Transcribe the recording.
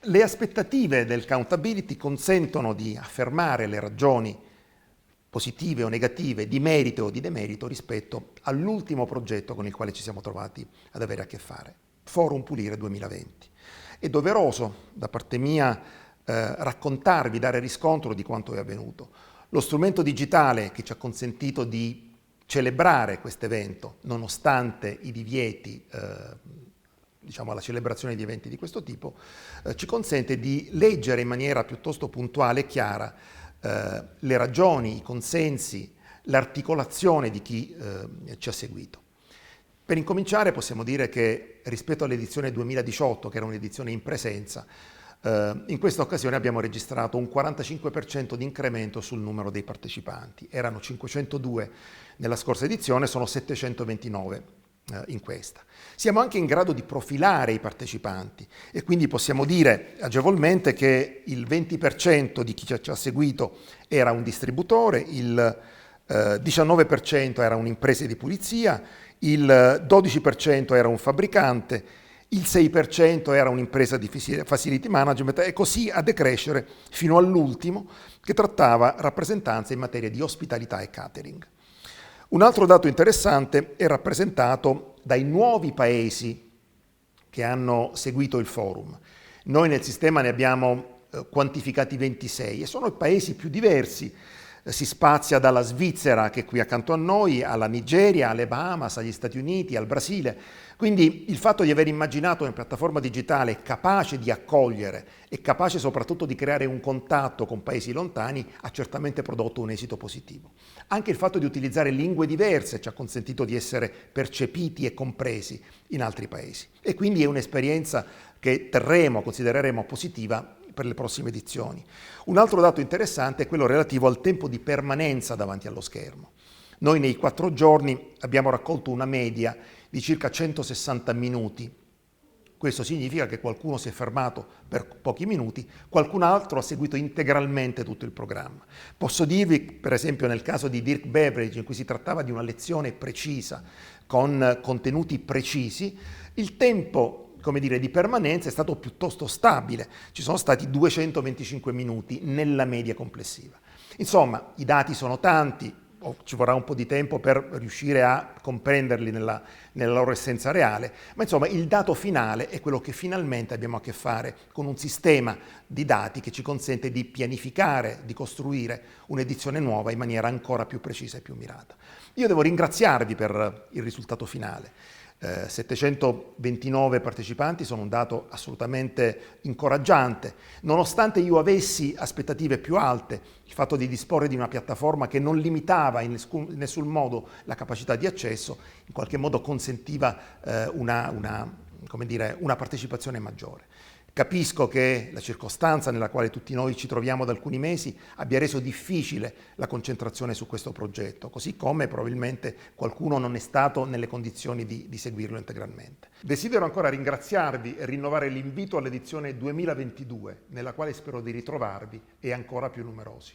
Le aspettative del Countability consentono di affermare le ragioni positive o negative, di merito o di demerito rispetto all'ultimo progetto con il quale ci siamo trovati ad avere a che fare, Forum Pulire 2020. È doveroso da parte mia raccontarvi, dare riscontro di quanto è avvenuto. Lo strumento digitale che ci ha consentito di celebrare questo evento, nonostante i divieti diciamo alla celebrazione di eventi di questo tipo, ci consente di leggere in maniera piuttosto puntuale e chiara le ragioni, i consensi, l'articolazione di chi ci ha seguito. Per incominciare possiamo dire che rispetto all'edizione 2018, che era un'edizione in presenza, in questa occasione abbiamo registrato un 45% di incremento sul numero dei partecipanti. Erano 502 nella scorsa edizione, sono 729 in questa. Siamo anche in grado di profilare i partecipanti e quindi possiamo dire agevolmente che il 20% di chi ci ha seguito era un distributore, il 19% era un'impresa di pulizia, il 12% era un fabbricante, il 6% era un'impresa di facility management e così a decrescere fino all'ultimo che trattava rappresentanza in materia di ospitalità e catering. Un altro dato interessante è rappresentato dai nuovi paesi che hanno seguito il forum. Noi nel sistema ne abbiamo quantificati 26 e sono i paesi più diversi. Si spazia dalla Svizzera, che è qui accanto a noi, alla Nigeria, alle Bahamas, agli Stati Uniti, al Brasile. Quindi il fatto di aver immaginato una piattaforma digitale capace di accogliere e capace soprattutto di creare un contatto con paesi lontani ha certamente prodotto un esito positivo. Anche il fatto di utilizzare lingue diverse ci ha consentito di essere percepiti e compresi in altri paesi. E quindi è un'esperienza che considereremo positiva per le prossime edizioni. Un altro dato interessante è quello relativo al tempo di permanenza davanti allo schermo. Noi nei 4 giorni abbiamo raccolto una media di circa 160 minuti. Questo significa che qualcuno si è fermato per pochi minuti, qualcun altro ha seguito integralmente tutto il programma. Posso dirvi, per esempio, nel caso di Dirk Beveridge, in cui si trattava di una lezione precisa, con contenuti precisi, il tempo di permanenza è stato piuttosto stabile. Ci sono stati 225 minuti nella media complessiva. Insomma, i dati sono tanti, ci vorrà un po' di tempo per riuscire a comprenderli nella loro essenza reale, ma insomma il dato finale è quello che finalmente abbiamo a che fare con un sistema di dati che ci consente di pianificare, di costruire un'edizione nuova in maniera ancora più precisa e più mirata. Io devo ringraziarvi per il risultato finale. 729 partecipanti sono un dato assolutamente incoraggiante. Nonostante io avessi aspettative più alte, il fatto di disporre di una piattaforma che non limitava in nessun modo la capacità di accesso, in qualche modo consentiva una partecipazione maggiore. Capisco che la circostanza nella quale tutti noi ci troviamo da alcuni mesi abbia reso difficile la concentrazione su questo progetto, così come probabilmente qualcuno non è stato nelle condizioni di seguirlo integralmente. Desidero ancora ringraziarvi e rinnovare l'invito all'edizione 2022, nella quale spero di ritrovarvi e ancora più numerosi.